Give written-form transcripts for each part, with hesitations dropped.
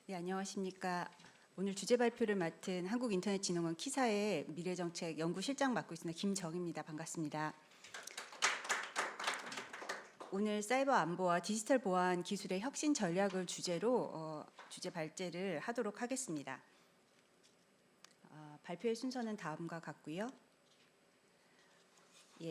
네, 안녕하십니까. 오늘 주제 발표를 맡은 한국인터넷진흥원 키사의 미래정책 연구실장 맡고 있는 김정입니다. 반갑습니다. 오늘 사이버 안보와 디지털 보안 기술의 혁신 전략을 주제로 주제 발제를 하도록 하겠습니다. 발표의 순서는 다음과 같고요.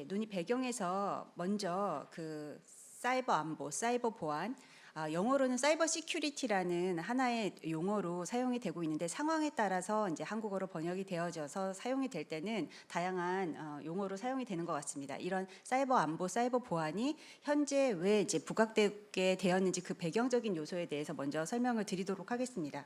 논의 배경에서 먼저 그 사이버 안보, 사이버 보안, 영어로는 사이버 시큐리티라는 하나의 용어로 사용이 되고 있는데 상황에 따라서 이제 한국어로 번역이 되어져서 사용이 될 때는 다양한 용어로 사용이 되는 것 같습니다. 이런 사이버 안보, 사이버 보안이 현재 왜 이제 부각되게 되었는지 그 배경적인 요소에 대해서 먼저 설명을 드리도록 하겠습니다.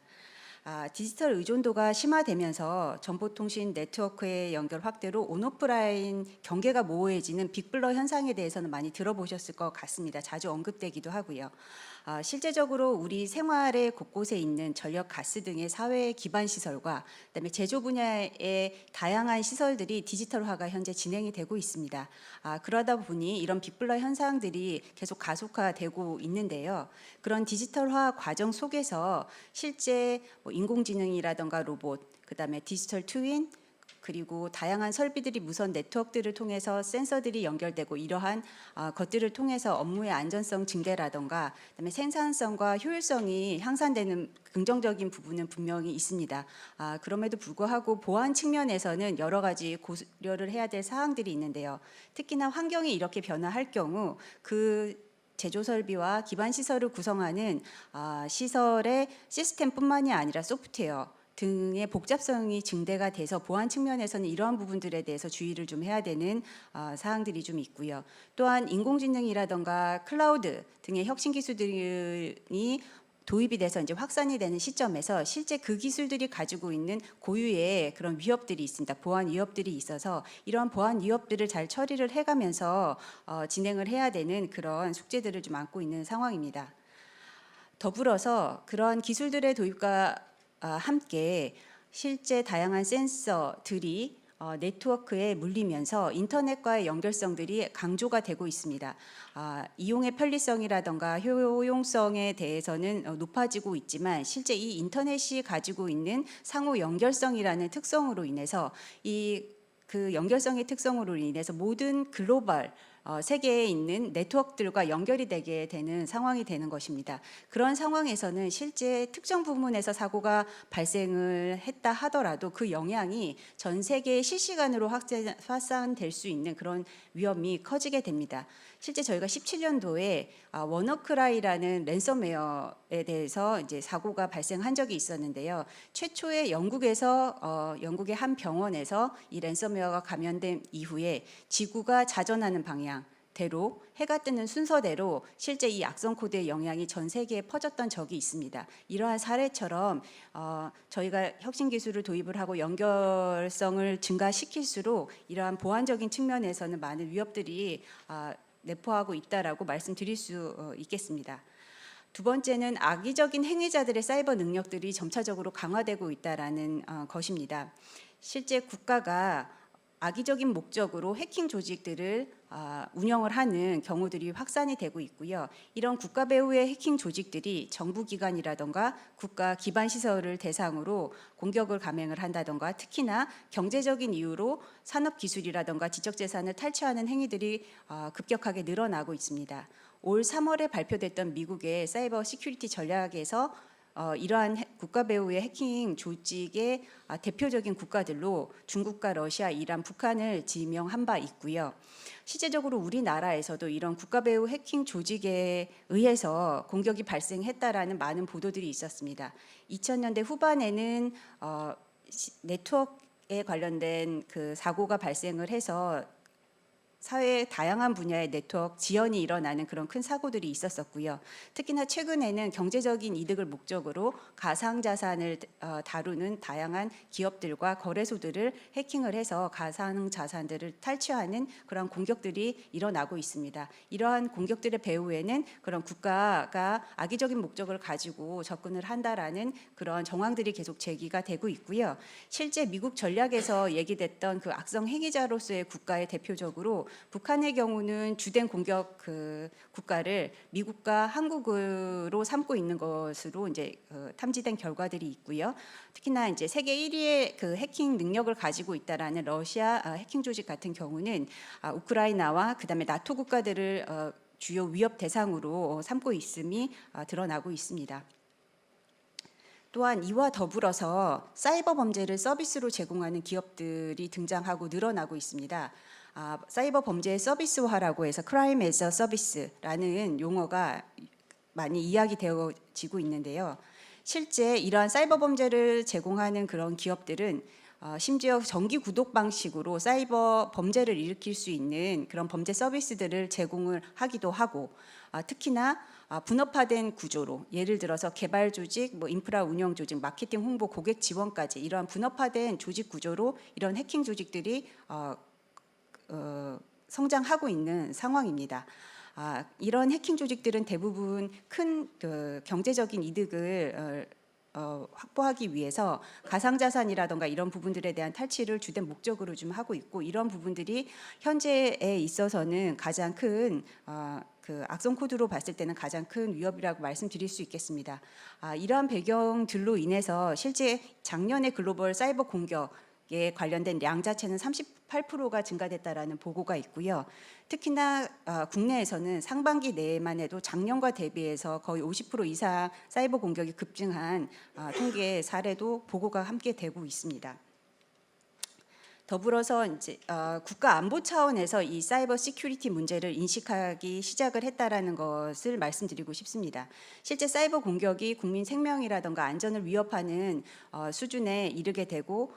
디지털 의존도가 심화되면서 정보통신 네트워크의 연결 확대로 온오프라인 경계가 모호해지는 빅블러 현상에 대해서는 많이 들어보셨을 것 같습니다. 자주 언급되기도 하고요. 실제적으로 우리 생활의 곳곳에 있는 전력, 가스 등의 사회 기반 시설과 그다음에 제조 분야의 다양한 시설들이 디지털화가 현재 진행이 되고 있습니다. 그러다 보니 이런 빅블러 현상들이 계속 가속화되고 있는데요. 그런 디지털화 과정 속에서 실제 인공지능이라든가 로봇, 그다음에 디지털 트윈, 그리고 다양한 설비들이 무선 네트워크들을 통해서 센서들이 연결되고 이러한 것들을 통해서 업무의 안전성 증대라든가 그다음에 생산성과 효율성이 향상되는 긍정적인 부분은 분명히 있습니다. 그럼에도 불구하고 보안 측면에서는 여러 가지 고려를 해야 될 사항들이 있는데요. 특히나 환경이 이렇게 변화할 경우 그 제조 설비와 기반 시설을 구성하는 시설의 시스템뿐만이 아니라 소프트웨어 등의 복잡성이 증대가 돼서 보안 측면에서는 이러한 부분들에 대해서 주의를 좀 해야 되는 사항들이 좀 있고요. 또한 인공지능이라든가 클라우드 등의 혁신 기술들이 도입이 돼서 이제 확산이 되는 시점에서 실제 그 기술들이 가지고 있는 고유의 그런 위협들이 있습니다. 보안 위협들이 있어서 이러한 보안 위협들을 잘 처리를 해가면서 진행을 해야 되는 그런 숙제들을 좀 안고 있는 상황입니다. 더불어서 그러한 기술들의 도입과 함께 실제 다양한 센서들이 네트워크에 물리면서 인터넷과의 연결성들이 강조가 되고 있습니다. 이용의 편리성이라든가 효용성에 대해서는 높아지고 있지만 실제 이 인터넷이 가지고 있는 상호 연결성이라는 특성으로 인해서 그 연결성의 특성으로 인해서 모든 글로벌 세계에 있는 네트워크들과 연결이 되게 되는 상황이 되는 것입니다. 그런 상황에서는 실제 특정 부분에서 사고가 발생을 했다 하더라도 그 영향이 전 세계에 실시간으로 확산될 수 있는 그런 위험이 커지게 됩니다. 실제 저희가 17년도에 워너크라이라는 랜섬웨어에 대해서 이제 사고가 발생한 적이 있었는데요. 최초의 영국에서 영국의 한 병원에서 이 랜섬웨어가 감염된 이후에 지구가 자전하는 방향대로 해가 뜨는 순서대로 실제 이 악성 코드의 영향이 전 세계에 퍼졌던 적이 있습니다. 이러한 사례처럼 저희가 혁신 기술을 도입을 하고 연결성을 증가시킬수록 이러한 보안적인 측면에서는 많은 위협들이 내포하고 있다라고 말씀드릴 수 있겠습니다. 두 번째는 악의적인 행위자들의 사이버 능력들이 점차적으로 강화되고 있다라는 것입니다. 실제 국가가 악의적인 목적으로 해킹 조직들을 운영을 하는 경우들이 확산이 되고 있고요. 이런 국가 배후의 해킹 조직들이 정부기관이라든가 국가 기반 시설을 대상으로 공격을 감행을 한다든가 특히나 경제적인 이유로 산업기술이라든가 지적재산을 탈취하는 행위들이 급격하게 늘어나고 있습니다. 올 3월에 발표됐던 미국의 사이버 시큐리티 전략에서 이러한 국가 배후의 해킹 조직의 대표적인 국가들로 중국과 러시아, 이란, 북한을 지명한 바 있고요. 실제적으로 우리나라에서도 이런 국가 배후 해킹 조직에 의해서 공격이 발생했다라는 많은 보도들이 있었습니다. 2000년대 후반에는 네트워크에 관련된 그 사고가 발생을 해서 사회의 다양한 분야의 네트워크 지연이 일어나는 그런 큰 사고들이 있었었고요. 특히나 최근에는 경제적인 이득을 목적으로 가상자산을 다루는 다양한 기업들과 거래소들을 해킹을 해서 가상자산들을 탈취하는 그런 공격들이 일어나고 있습니다. 이러한 공격들의 배후에는 그런 국가가 악의적인 목적을 가지고 접근을 한다라는 그런 정황들이 계속 제기가 되고 있고요. 실제 미국 전략에서 얘기됐던 그 악성 행위자로서의 국가의 대표적으로 북한의 경우는 주된 공격 국가를 미국과 한국으로 삼고 있는 것으로 이제 탐지된 결과들이 있고요. 특히나 이제 세계 1위의 그 해킹 능력을 가지고 있다라는 러시아 해킹 조직 같은 경우는 우크라이나와 그다음에 나토 국가들을 주요 위협 대상으로 삼고 있음이 드러나고 있습니다. 또한 이와 더불어서 사이버 범죄를 서비스로 제공하는 기업들이 등장하고 늘어나고 있습니다. 사이버 범죄의 서비스화라고 해서 crime as a service라는 용어가 많이 이야기되어지고 있는데요. 실제 이러한 사이버 범죄를 제공하는 그런 기업들은 심지어 정기 구독 방식으로 사이버 범죄를 일으킬 수 있는 그런 범죄 서비스들을 제공을 하기도 하고, 특히나 분업화된 구조로, 예를 들어서 개발 조직, 인프라 운영 조직, 마케팅 홍보, 고객 지원까지 이러한 분업화된 조직 구조로 이런 해킹 조직들이 성장하고 있는 상황입니다. 이런 해킹 조직들은 대부분 큰 경제적인 이득을 확보하기 위해서 가상자산이라던가 이런 부분들에 대한 탈취를 주된 목적으로 좀 하고 있고, 이런 부분들이 현재에 있어서는 가장 큰 그 악성 코드로 봤을 때는 가장 큰 위협이라고 말씀드릴 수 있겠습니다. 이러한 배경들로 인해서 실제 작년에 글로벌 사이버 공격에 관련된 량 자체는 38%가 증가됐다라는 보고가 있고요. 특히나 국내에서는 상반기 내에만 해도 작년과 대비해서 거의 50% 이상 사이버 공격이 급증한 통계 사례도 보고가 함께 되고 있습니다. 더불어서 이제 국가 안보 차원에서 이 사이버 시큐리티 문제를 인식하기 시작을 했다라는 것을 말씀드리고 싶습니다. 실제 사이버 공격이 국민 생명이라던가 안전을 위협하는 수준에 이르게 되고,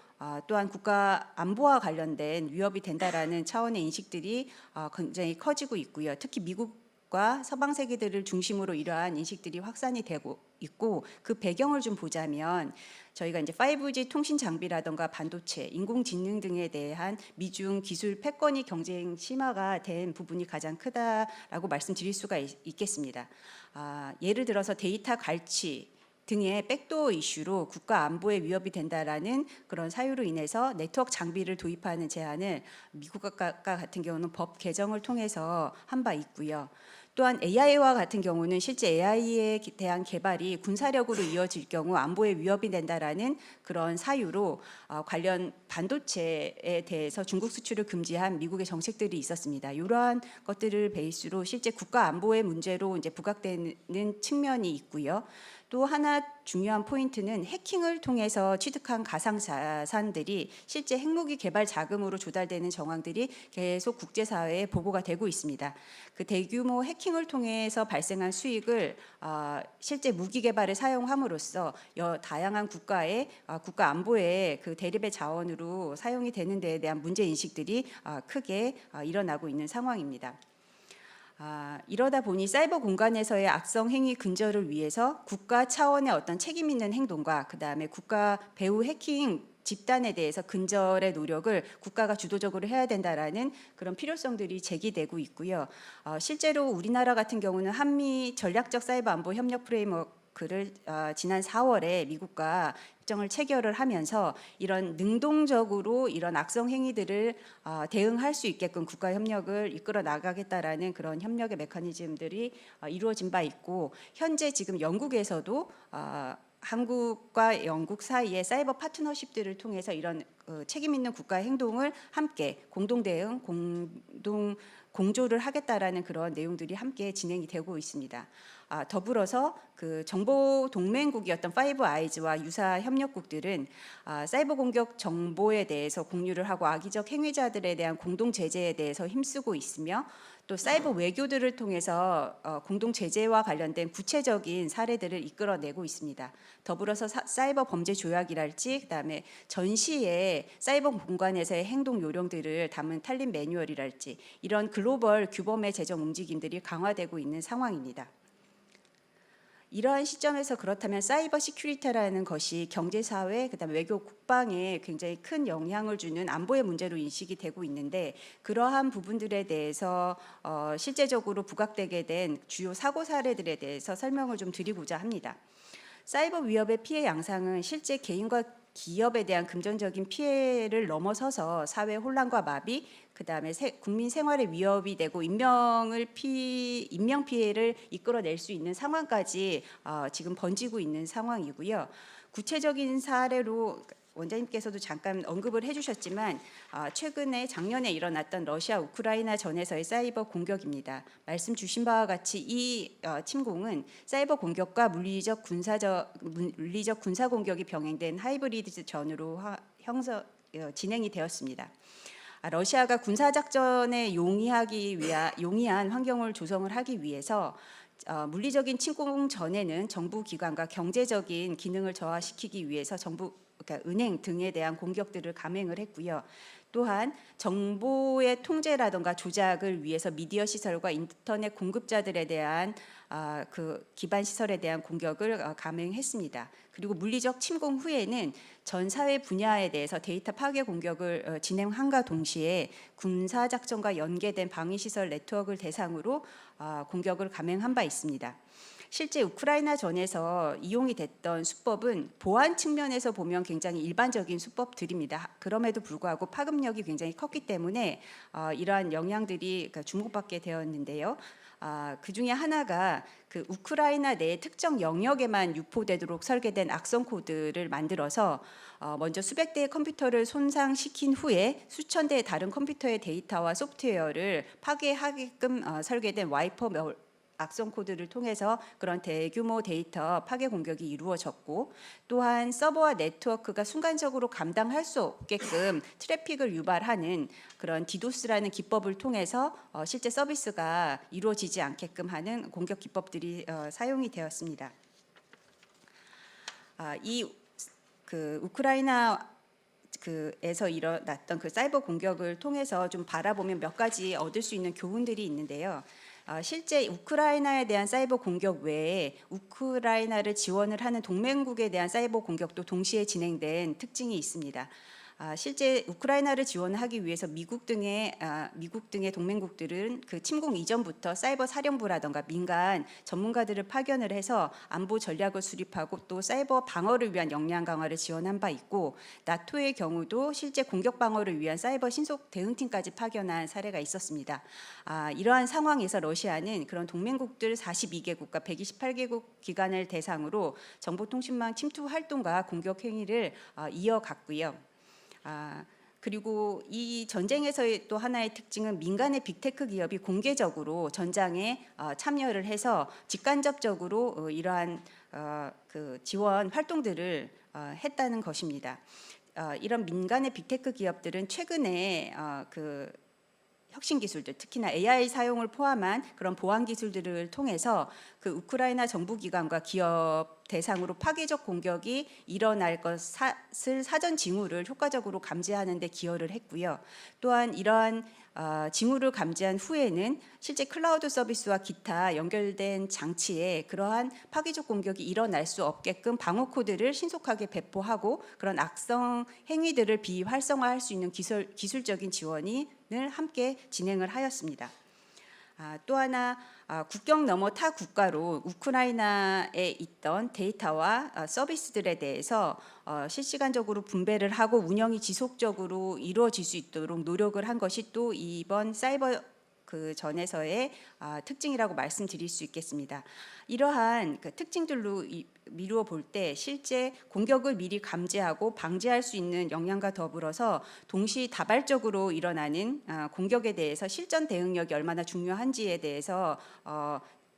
또한 국가 안보와 관련된 위협이 된다라는 차원의 인식들이 굉장히 커지고 있고요. 특히 미국과 서방 세계들을 중심으로 이러한 인식들이 확산이 되고 있고, 그 배경을 좀 보자면 저희가 이제 5G 통신 장비라던가 반도체, 인공지능 등에 대한 미중 기술 패권이 경쟁 심화가 된 부분이 가장 크다라고 말씀드릴 수가 있겠습니다. 예를 들어서 데이터 갈취 등의 백도어 이슈로 국가 안보에 위협이 된다라는 그런 사유로 인해서 네트워크 장비를 도입하는 제한을 미국과 같은 경우는 법 개정을 통해서 한 바 있고요. 또한 AI와 같은 경우는 실제 AI에 대한 개발이 군사력으로 이어질 경우 안보에 위협이 된다라는 그런 사유로 관련 반도체에 대해서 중국 수출을 금지한 미국의 정책들이 있었습니다. 이러한 것들을 베이스로 실제 국가 안보의 문제로 이제 부각되는 측면이 있고요. 또 하나 중요한 포인트는 해킹을 통해서 취득한 가상자산들이 실제 핵무기 개발 자금으로 조달되는 정황들이 계속 국제사회에 보고가 되고 있습니다. 그 대규모 해킹을 통해서 발생한 수익을 실제 무기 개발에 사용함으로써 다양한 국가의 국가 안보의 그 대립의 자원으로 사용이 되는 데에 대한 문제 인식들이 크게 일어나고 있는 상황입니다. 이러다 보니 사이버 공간에서의 악성 행위 근절을 위해서 국가 차원의 어떤 책임 있는 행동과 그다음에 국가 배후 해킹 집단에 대해서 근절의 노력을 국가가 주도적으로 해야 된다라는 그런 필요성들이 제기되고 있고요. 실제로 우리나라 같은 경우는 한미 전략적 사이버 안보 협력 프레임워크를 지난 4월에 미국과 협정을 체결을 하면서 이런 능동적으로 이런 악성 행위들을 대응할 수 있게끔 국가 협력을 이끌어 나가겠다라는 그런 협력의 메커니즘들이 이루어진 바 있고, 현재 지금 영국에서도 한국과 영국 사이의 사이버 파트너십들을 통해서 이런 책임 있는 국가 행동을 함께 공동 대응, 공동 공조를 하겠다라는 그런 내용들이 함께 진행이 되고 있습니다. 더불어서 그 정보 동맹국이었던 파이브 아이즈와 유사 협력국들은 사이버 공격 정보에 대해서 공유를 하고 악의적 행위자들에 대한 공동 제재에 대해서 힘쓰고 있으며, 또 사이버 외교들을 통해서 공동 제재와 관련된 구체적인 사례들을 이끌어내고 있습니다. 더불어서 사이버 범죄 조약이랄지, 그다음에 전시의 사이버 공간에서의 행동 요령들을 담은 탈림 매뉴얼이랄지 이런 글로벌 규범의 제정 움직임들이 강화되고 있는 상황입니다. 이러한 시점에서 그렇다면 사이버 시큐리티라는 것이 경제, 사회, 그다음에 외교, 국방에 굉장히 큰 영향을 주는 안보의 문제로 인식이 되고 있는데, 그러한 부분들에 대해서 실제적으로 부각되게 된 주요 사고 사례들에 대해서 설명을 좀 드리고자 합니다. 사이버 위협의 피해 양상은 실제 개인과 기업에 대한 금전적인 피해를 넘어서서 사회 혼란과 마비, 그다음에 국민 생활에 위협이 되고 인명 피해를 이끌어낼 수 있는 상황까지 지금 번지고 있는 상황이고요. 구체적인 사례로 원장님께서도 잠깐 언급을 해주셨지만 최근에 작년에 일어났던 러시아 우크라이나 전에서의 사이버 공격입니다. 말씀 주신 바와 같이 이 침공은 사이버 공격과 물리적 군사 공격이 병행된 하이브리드 전으로 진행이 되었습니다. 러시아가 군사 작전에 용이한 환경을 조성을 하기 위해서 물리적인 침공 전에는 정부 기관과 경제적인 기능을 저하시키기 위해서 그러니까 은행 등에 대한 공격들을 감행을 했고요. 또한 정보의 통제라든가 조작을 위해서 미디어 시설과 인터넷 공급자들에 대한 그 기반 시설에 대한 공격을 감행했습니다. 그리고 물리적 침공 후에는 전 사회 분야에 대해서 데이터 파괴 공격을 진행함과 동시에 군사 작전과 연계된 방위 시설 네트워크를 대상으로 공격을 감행한 바 있습니다. 실제 우크라이나 전에서 이용이 됐던 수법은 보안 측면에서 보면 굉장히 일반적인 수법들입니다. 그럼에도 불구하고 파급력이 굉장히 컸기 때문에 이러한 영향들이 주목받게 되었는데요. 그 중에 하나가 그 우크라이나 내 특정 영역에만 유포되도록 설계된 악성 코드를 만들어서 먼저 수백 대의 컴퓨터를 손상시킨 후에 수천 대의 다른 컴퓨터의 데이터와 소프트웨어를 파괴하게끔 설계된 와이퍼 악성 코드를 통해서 그런 대규모 데이터 파괴 공격이 이루어졌고, 또한 서버와 네트워크가 순간적으로 감당할 수 없게끔 트래픽을 유발하는 그런 디도스라는 기법을 통해서 실제 서비스가 이루어지지 않게끔 하는 공격 기법들이 사용이 되었습니다. 그 우크라이나 에서 일어났던 그 사이버 공격을 통해서 좀 바라보면 몇 가지 얻을 수 있는 교훈들이 있는데요. 실제 우크라이나에 대한 사이버 공격 외에 우크라이나를 지원을 하는 동맹국에 대한 사이버 공격도 동시에 진행된 특징이 있습니다. 실제 우크라이나를 지원하기 위해서 미국 등의 동맹국들은 그 침공 이전부터 사이버 사령부라든가 민간 전문가들을 파견을 해서 안보 전략을 수립하고 또 사이버 방어를 위한 역량 강화를 지원한 바 있고, 나토의 경우도 실제 공격 방어를 위한 사이버 신속 대응팀까지 파견한 사례가 있었습니다. 이러한 상황에서 러시아는 그런 동맹국들 42개국과 128개국 기관을 대상으로 정보통신망 침투 활동과 공격 행위를 이어갔고요. 그리고 이 전쟁에서의 또 하나의 특징은 민간의 빅테크 기업이 공개적으로 전장에 참여를 해서 직간접적으로 이러한 그 지원 활동들을 했다는 것입니다. 이런 민간의 빅테크 기업들은 최근에 그 혁신 기술들, 특히나 AI 사용을 포함한 그런 보안 기술들을 통해서 그 우크라이나 정부 기관과 기업 대상으로 파괴적 공격이 일어날 것을 사전 징후를 효과적으로 감지하는 데 기여를 했고요. 또한 이러한 징후를 감지한 후에는 실제 클라우드 서비스와 기타 연결된 장치에 그러한 파괴적 공격이 일어날 수 없게끔 방어 코드를 신속하게 배포하고 그런 악성 행위들을 비활성화할 수 있는 기술적인 지원을 함께 진행을 하였습니다. 또 하나 국경 너머 타 국가로 우크라이나에 있던 데이터와 서비스들에 대해서 실시간적으로 분배를 하고 운영이 지속적으로 이루어질 수 있도록 노력을 한 것이 또 이번 사이버 그 전에서의 특징이라고 말씀드릴 수 있겠습니다. 이러한 그 특징들로 미루어 볼 때 실제 공격을 미리 감지하고 방지할 수 있는 역량과 더불어서 동시다발적으로 일어나는 공격에 대해서 실전 대응력이 얼마나 중요한지에 대해서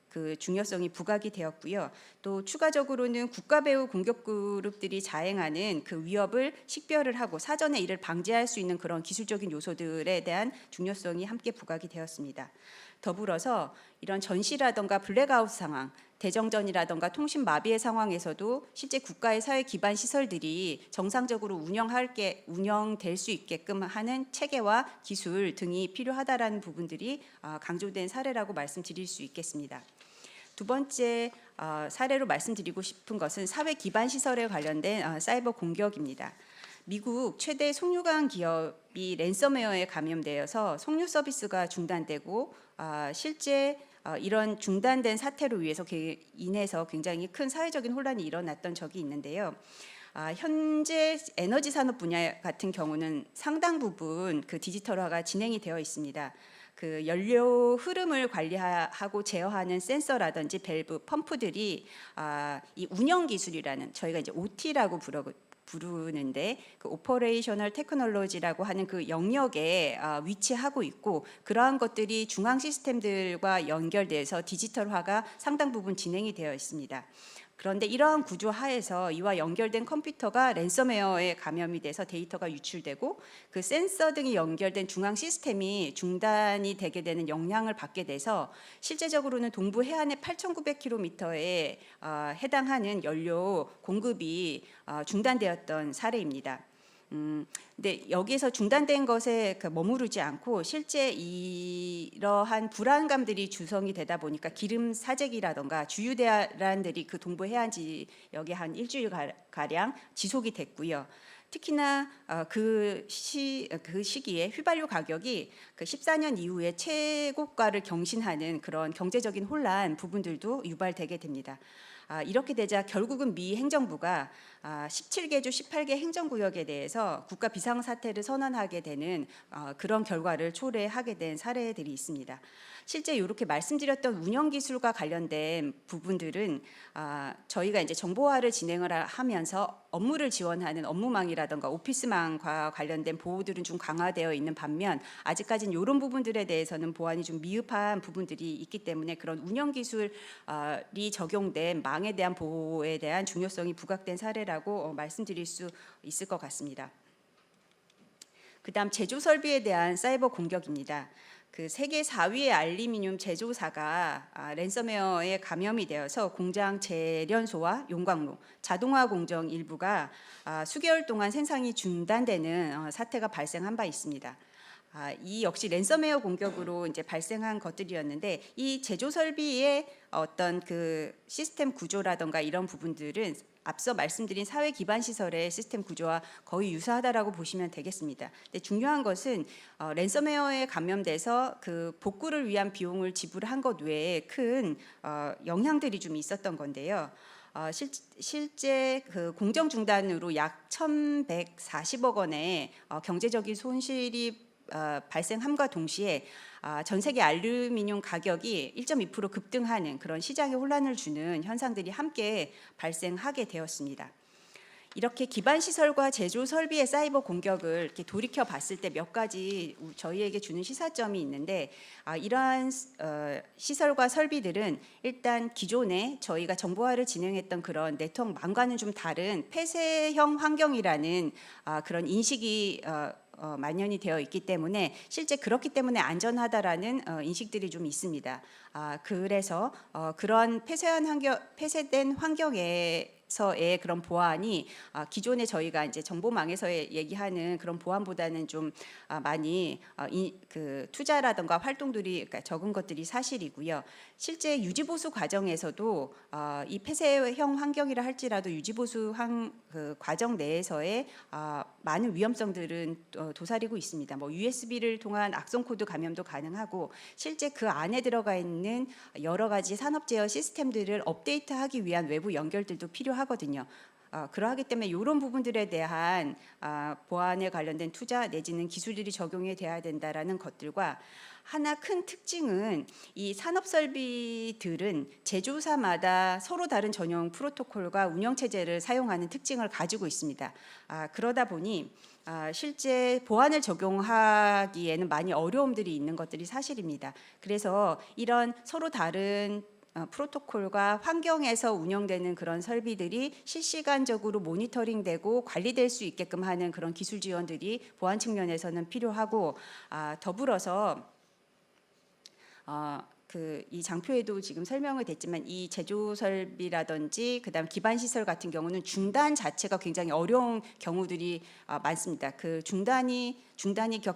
그 중요성이 부각이 되었고요. 또 추가적으로는 국가 배후 공격 그룹들이 자행하는 그 위협을 식별을 하고 사전에 이를 방지할 수 있는 그런 기술적인 요소들에 대한 중요성이 함께 부각이 되었습니다. 더불어서 이런 전시라든가 블랙아웃 상황, 대정전이라든가 통신 마비의 상황에서도 실제 국가의 사회 기반 시설들이 정상적으로 운영될 수 있게끔 하는 체계와 기술 등이 필요하다라는 부분들이 강조된 사례라고 말씀드릴 수 있겠습니다. 두 번째 사례로 말씀드리고 싶은 것은 사회 기반 시설에 관련된 사이버 공격입니다. 미국 최대 송유관 기업이 랜섬웨어에 감염되어서 송유 서비스가 중단되고 실제 이런 중단된 사태로 인해서 굉장히 큰 사회적인 혼란이 일어났던 적이 있는데요. 현재 에너지 산업 분야 같은 경우는 상당 부분 그 디지털화가 진행이 되어 있습니다. 그 연료 흐름을 관리하고 제어하는 센서라든지 밸브, 펌프들이 이 운영 기술이라는 저희가 이제 OT라고 부르는데 그 오퍼레이셔널 테크놀로지라고 하는 그 영역에 위치하고 있고, 그러한 것들이 중앙 시스템들과 연결돼서 디지털화가 상당 부분 진행이 되어 있습니다. 그런데 이러한 구조 하에서 이와 연결된 컴퓨터가 랜섬웨어에 감염이 돼서 데이터가 유출되고 그 센서 등이 연결된 중앙 시스템이 중단이 되게 되는 영향을 받게 돼서 실제적으로는 동부 해안의 8,900km에 해당하는 연료 공급이 중단되었던 사례입니다. 근데 여기에서 중단된 것에 머무르지 않고 실제 이러한 불안감들이 조성이 되다 보니까 기름 사재기라던가 주유 대란들이 그 동부 해안 지역에 한 일주일 가량 지속이 됐고요. 특히나 그 시기에 휘발유 가격이 그 14년 이후에 최고가를 경신하는 그런 경제적인 혼란 부분들도 유발되게 됩니다. 이렇게 되자 결국은 미 행정부가 17개 주 18개 행정구역에 대해서 국가 비상사태를 선언하게 되는 그런 결과를 초래하게 된 사례들이 있습니다. 실제 이렇게 말씀드렸던 운영기술과 관련된 부분들은 저희가 이제 정보화를 진행을 하면서 업무를 지원하는 업무망이라든가 오피스망과 관련된 보호들은 좀 강화되어 있는 반면 아직까지는 이런 부분들에 대해서는 보안이 좀 미흡한 부분들이 있기 때문에 그런 운영기술이 적용된 망에 대한 보호에 대한 중요성이 부각된 사례라고 말씀드릴 수 있을 것 같습니다. 그다음 제조 설비에 대한 사이버 공격입니다. 그 세계 4위의 알루미늄 제조사가 랜섬웨어에 감염이 되어서 공장 재련소와 용광로, 자동화 공정 일부가 수개월 동안 생산이 중단되는 사태가 발생한 바 있습니다. 이 역시 랜섬웨어 공격으로 이제 발생한 것들이었는데, 이 제조 설비의 어떤 그 시스템 구조라던가 이런 부분들은 앞서 말씀드린 사회 기반 시설의 시스템 구조와 거의 유사하다라고 보시면 되겠습니다. 근데 중요한 것은 랜섬웨어에 감염돼서 그 복구를 위한 비용을 지불한 것 외에 큰 영향들이 좀 있었던 건데요. 실제 그 공정 중단으로 약 1,140억 원의 경제적인 손실이 발생함과 동시에 전 세계 알루미늄 가격이 1.2% 급등하는 그런 시장에 혼란을 주는 현상들이 함께 발생하게 되었습니다. 이렇게 기반 시설과 제조 설비의 사이버 공격을 이렇게 돌이켜 봤을 때 몇 가지 저희에게 주는 시사점이 있는데, 이러한 시설과 설비들은 일단 기존에 저희가 정보화를 진행했던 그런 네트워크망과는 좀 다른 폐쇄형 환경이라는 그런 인식이 만연이 되어 있기 때문에 실제 그렇기 때문에 안전하다라는 인식들이 좀 있습니다. 그래서 그런 폐쇄된 환경에서의 그런 보안이 기존에 저희가 이제 정보망에서 얘기하는 그런 보안보다는 좀 많이 그 투자라든가 활동들이 그러니까 적은 것들이 사실이고요. 실제 유지보수 과정에서도 이 폐쇄형 환경이라 할지라도 유지보수 그 과정 내에서의 많은 위험성들은 도사리고 있습니다. 뭐 USB를 통한 악성 코드 감염도 가능하고 실제 그 안에 들어가 있는 여러 가지 산업 제어 시스템들을 업데이트하기 위한 외부 연결들도 필요하거든요. 그러하기 때문에 이런 부분들에 대한 보안에 관련된 투자 내지는 기술들이 적용이 돼야 된다라는 것들과, 하나 큰 특징은 이 산업 설비들은 제조사마다 서로 다른 전용 프로토콜과 운영 체제를 사용하는 특징을 가지고 있습니다. 그러다 보니 실제 보안을 적용하기에는 많이 어려움들이 있는 것들이 사실입니다. 그래서 이런 서로 다른 프로토콜과 환경에서 운영되는 그런 설비들이 실시간적으로 모니터링되고 관리될 수 있게끔 하는 그런 기술 지원들이 보안 측면에서는 필요하고, 더불어서 이 장표에도 지금 설명이 됐지만 이 제조 설비라든지 그다음 기반 시설 같은 경우는 중단 자체가 굉장히 어려운 경우들이 많습니다. 그 중단이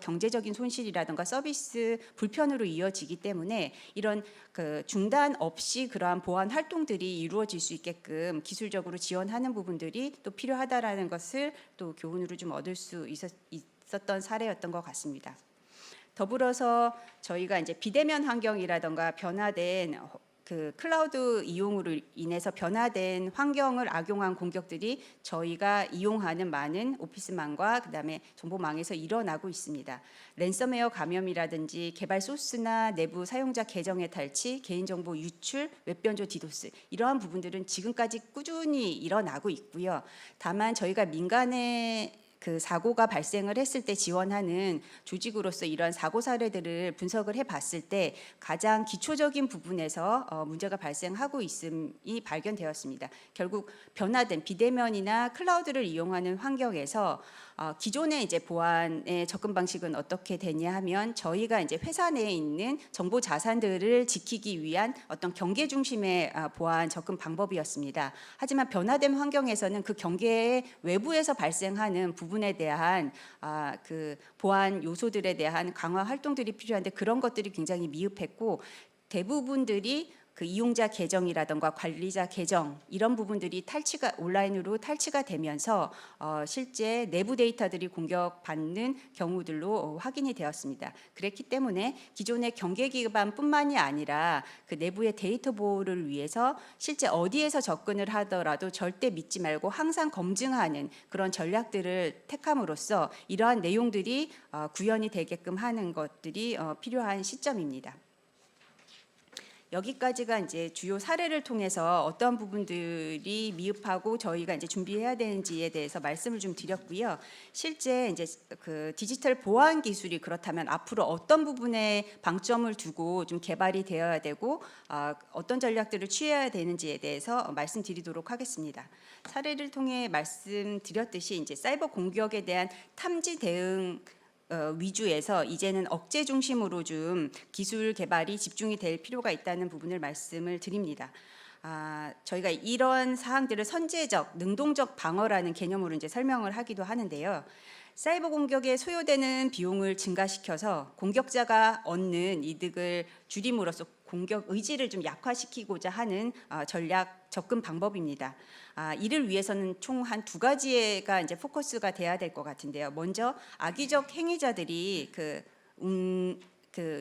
경제적인 손실이라든가 서비스 불편으로 이어지기 때문에 이런 그 중단 없이 그러한 보안 활동들이 이루어질 수 있게끔 기술적으로 지원하는 부분들이 또 필요하다라는 것을 또 교훈으로 좀 얻을 수 있었던 사례였던 것 같습니다. 더불어서 저희가 이제 비대면 환경이라든가 변화된 그 클라우드 이용으로 인해서 변화된 환경을 악용한 공격들이 저희가 이용하는 많은 오피스망과 그다음에 정보망에서 일어나고 있습니다. 랜섬웨어 감염이라든지 개발 소스나 내부 사용자 계정의 탈취, 개인정보 유출, 웹변조 디도스 이러한 부분들은 지금까지 꾸준히 일어나고 있고요. 다만 저희가 민간의 그 사고가 발생을 했을 때 지원하는 조직으로서 이런 사고 사례들을 분석을 해봤을 때 가장 기초적인 부분에서 문제가 발생하고 있음이 발견되었습니다. 결국 변화된 비대면이나 클라우드를 이용하는 환경에서 기존의 이제 보안의 접근 방식은 어떻게 되냐 하면 저희가 이제 회사 내에 있는 정보 자산들을 지키기 위한 어떤 경계 중심의 보안 접근 방법이었습니다. 하지만 변화된 환경에서는 그 경계의 외부에서 발생하는 부분에 대한 그 보안 요소들에 대한 강화 활동들이 필요한데 그런 것들이 굉장히 미흡했고 대부분들이 그 이용자 계정이라던가 관리자 계정 이런 부분들이 온라인으로 탈취가 되면서 실제 내부 데이터들이 공격받는 경우들로 확인이 되었습니다. 그렇기 때문에 기존의 경계 기반뿐만이 아니라 그 내부의 데이터 보호를 위해서 실제 어디에서 접근을 하더라도 절대 믿지 말고 항상 검증하는 그런 전략들을 택함으로써 이러한 내용들이 구현이 되게끔 하는 것들이 필요한 시점입니다. 여기까지가 이제 주요 사례를 통해서 어떤 부분들이 미흡하고 저희가 이제 준비해야 되는지에 대해서 말씀을 좀 드렸고요. 실제 이제 그 디지털 보안 기술이 그렇다면 앞으로 어떤 부분에 방점을 두고 좀 개발이 되어야 되고 어떤 전략들을 취해야 되는지에 대해서 말씀드리도록 하겠습니다. 사례를 통해 말씀드렸듯이 이제 사이버 공격에 대한 탐지 대응 위주에서 이제는 억제 중심으로 좀 기술 개발이 집중이 될 필요가 있다는 부분을 말씀을 드립니다. 저희가 이런 사항들을 선제적, 능동적 방어라는 개념으로 이제 설명을 하기도 하는데요. 사이버 공격에 소요되는 비용을 증가시켜서 공격자가 얻는 이득을 줄임으로써 공격 의지를 좀 약화시키고자 하는 전략 접근 방법입니다. 이를 위해서는 총 한 두 가지가 이제 포커스가 돼야 될 것 같은데요. 먼저 악의적 행위자들이 그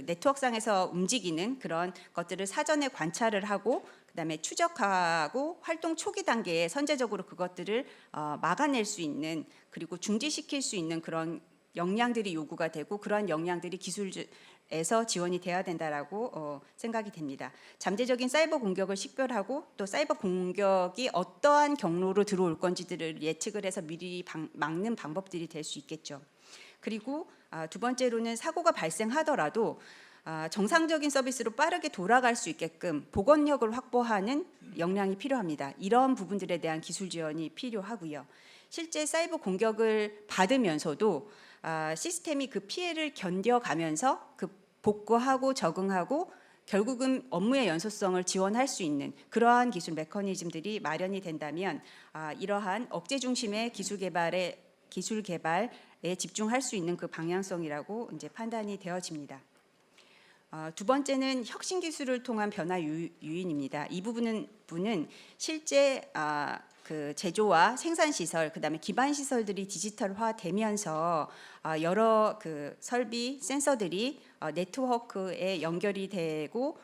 네트워크상에서 움직이는 그런 것들을 사전에 관찰을 하고 그다음에 추적하고 활동 초기 단계에 선제적으로 그것들을 막아낼 수 있는 그리고 중지시킬 수 있는 그런 역량들이 요구가 되고 그러한 역량들이 기술에서 지원이 돼야 된다라고 생각이 됩니다. 잠재적인 사이버 공격을 식별하고 또 사이버 공격이 어떠한 경로로 들어올 건지들을 예측을 해서 미리 막는 방법들이 될 수 있겠죠. 그리고 두 번째로는 사고가 발생하더라도 정상적인 서비스로 빠르게 돌아갈 수 있게끔 복원력을 확보하는 역량이 필요합니다. 이런 부분들에 대한 기술 지원이 필요하고요. 실제 사이버 공격을 받으면서도 시스템이 그 피해를 견뎌가면서 그 복구하고 적응하고 결국은 업무의 연속성을 지원할 수 있는 그러한 기술 메커니즘들이 마련이 된다면 이러한 억제 중심의 기술 개발에 집중할 수 있는 그 방향성이라고 이제 판단이 되어집니다. 두 번째는 혁신 기술을 통한 변화 유인입니다. 이 부분은 실제 그 제조와 생산 시설, 그다음에 기반 시설들이 디지털화되면서 여러 그 설비, 센서들이 네트워크에 연결이 되고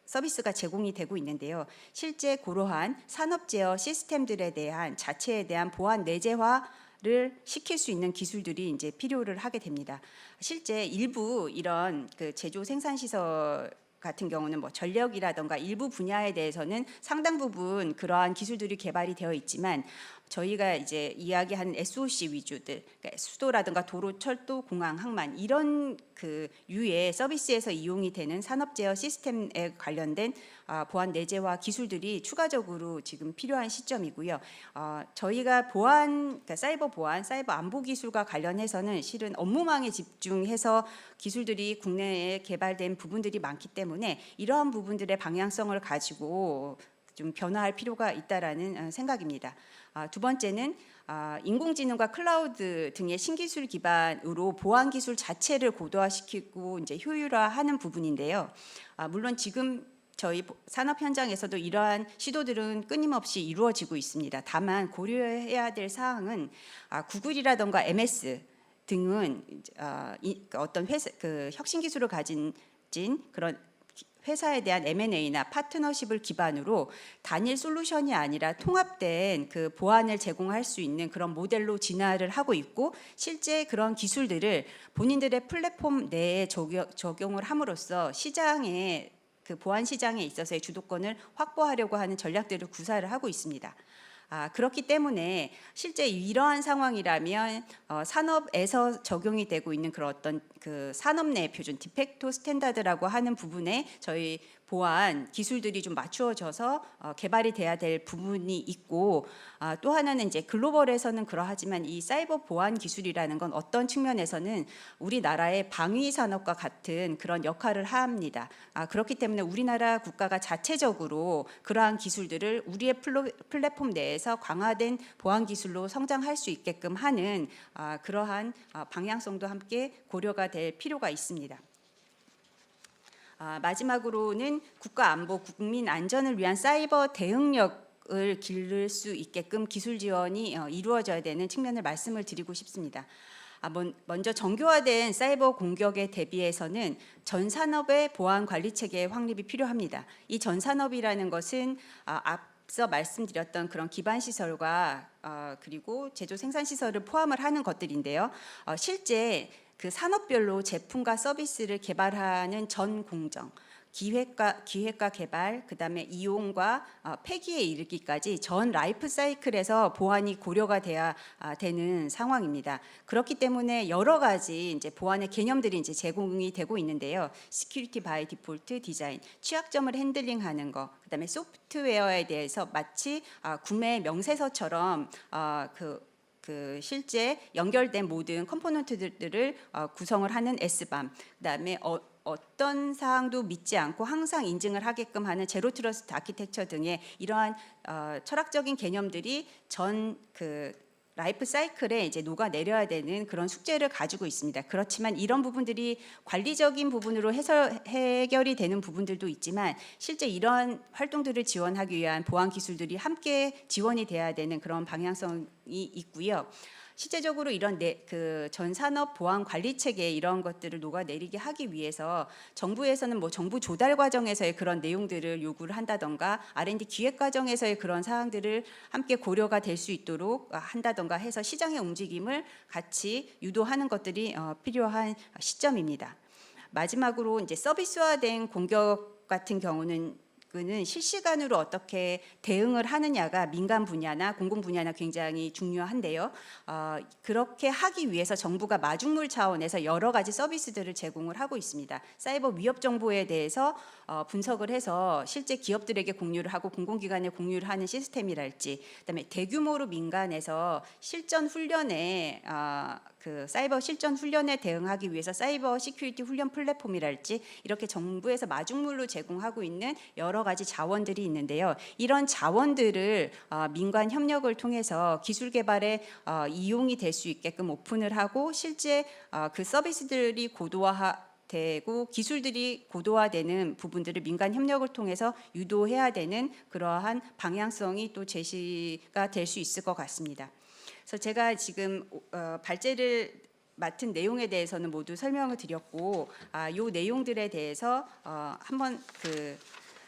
서비스가 제공이 되고 있는데요. 실제 그러한 산업 제어 시스템들에 대한 자체에 대한 보안 내재화를 시킬 수 있는 기술들이 이제 필요를 하게 됩니다. 실제 일부 이런 그 제조 생산 시설 같은 경우는 뭐 전력이라던가 일부 분야에 대해서는 상당 부분 그러한 기술들이 개발이 되어 있지만 저희가 이제 이야기하는 SOC 위주들, 그러니까 수도라든가 도로, 철도, 공항, 항만 이런 그 유의 서비스에서 이용이 되는 산업 제어 시스템에 관련된 보안 내재화 기술들이 추가적으로 지금 필요한 시점이고요. 저희가 그러니까 사이버 보안, 사이버 안보 기술과 관련해서는 실은 업무망에 집중해서 기술들이 국내에 개발된 부분들이 많기 때문에 이러한 부분들의 방향성을 가지고 좀 변화할 필요가 있다라는 생각입니다. 두 번째는 인공지능과 클라우드 등의 신기술 기반으로 보안 기술 자체를 고도화시키고 이제 효율화하는 부분인데요. 물론 지금 저희 산업 현장에서도 이러한 시도들은 끊임없이 이루어지고 있습니다. 다만 고려해야 될 사항은 구글이라던가 MS 등은 어떤 회사 그 혁신 기술을 가진 그런 회사에 대한 M&A나 파트너십을 기반으로 단일 솔루션이 아니라 통합된 그 보안을 제공할 수 있는 그런 모델로 진화를 하고 있고, 실제 그런 기술들을 본인들의 플랫폼 내에 적용을 함으로써 시장에 그 보안 시장에 있어서의 주도권을 확보하려고 하는 전략들을 구사를 하고 있습니다. 그렇기 때문에 실제 이러한 상황이라면 산업에서 적용이 되고 있는 그런 어떤 그 산업 내 표준 디팩토 스탠다드라고 하는 부분에 저희 보안 기술들이 좀 맞추어져서 개발이 돼야 될 부분이 있고, 또 하나는 이제 글로벌에서는 그러하지만 이 사이버 보안 기술이라는 건 어떤 측면에서는 우리나라의 방위 산업과 같은 그런 역할을 합니다. 그렇기 때문에 우리나라 국가가 자체적으로 그러한 기술들을 우리의 플랫폼 내에서 강화된 보안 기술로 성장할 수 있게끔 하는 그러한 방향성도 함께 고려가 될 필요가 있습니다. 마지막으로는 국가 안보, 국민 안전을 위한 사이버 대응력을 기를 수 있게끔 기술 지원이 이루어져야 되는 측면을 말씀을 드리고 싶습니다. 먼저 정교화된 사이버 공격에 대비해서는 전 산업의 보안 관리 체계의 확립이 필요합니다. 이 전 산업이라는 것은 앞서 말씀드렸던 그런 기반 시설과 그리고 제조 생산 시설을 포함을 하는 것들인데요. 실제 그 산업별로 제품과 서비스를 개발하는 전 공정, 기획과 개발, 그다음에 이용과 폐기에 이르기까지 전 라이프 사이클에서 보안이 고려가 돼야 되는 상황입니다. 그렇기 때문에 여러 가지 이제 보안의 개념들이 이제 제공이 되고 있는데요. 시큐리티 바이 디폴트 디자인, 취약점을 핸들링하는 거, 그다음에 소프트웨어에 대해서 마치 구매 명세서처럼 그 실제 연결된 모든 컴포넌트들을 구성을 하는 S밤, 그다음에 어떤 사항도 믿지 않고 항상 인증을 하게끔 하는 제로 트러스트 아키텍처 등의 이러한 철학적인 개념들이 전 그 라이프 사이클에 이제 녹아내려야 되는 그런 숙제를 가지고 있습니다. 그렇지만 이런 부분들이 관리적인 부분으로 해결이 되는 부분들도 있지만, 실제 이러한 활동들을 지원하기 위한 보안 기술들이 함께 지원이 돼야 되는 그런 방향성이 있고요. 실제적으로 이런 그 전산업 보안 관리 체계 이런 것들을 녹아내리게 하기 위해서 정부에서는 뭐 정부 조달 과정에서의 그런 내용들을 요구를 한다던가, R&D 기획 과정에서의 그런 사항들을 함께 고려가 될 수 있도록 한다던가 해서 시장의 움직임을 같이 유도하는 것들이 필요한 시점입니다. 마지막으로 이제 서비스화된 공격 같은 경우는 실시간으로 어떻게 대응을 하느냐가 민간 분야나 공공 분야나 굉장히 중요한데요. 그렇게 하기 위해서 정부가 마중물 차원에서 여러 가지 서비스들을 제공을 하고 있습니다. 사이버 위협 정보에 대해서 분석을 해서 실제 기업들에게 공유를 하고 공공기관에 공유를 하는 시스템이랄지, 그다음에 대규모로 민간에서 실전 훈련에 그 사이버 실전 훈련에 대응하기 위해서 사이버 시큐리티 훈련 플랫폼이랄지, 이렇게 정부에서 마중물로 제공하고 있는 여러 가지 자원들이 있는데요. 이런 자원들을 민관 협력을 통해서 기술 개발에 이용이 될 수 있게끔 오픈을 하고, 실제 그 서비스들이 되고 기술들이 고도화되는 부분들을 민간 협력을 통해서 유도해야 되는 그러한 방향성이 또 제시가 될 수 있을 것 같습니다. 그래서 제가 지금 발제를 맡은 내용에 대해서는 모두 설명을 드렸고, 이 내용들에 대해서 한번 그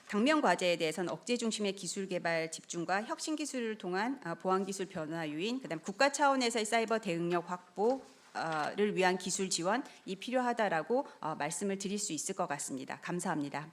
당면 과제에 대해서는 억제 중심의 기술 개발 집중과 혁신 기술을 통한 보안 기술 변화 유인, 그다음 국가 차원에서의 사이버 대응력 확보를 위한 기술 지원이 필요하다라고 말씀을 드릴 수 있을 것 같습니다. 감사합니다.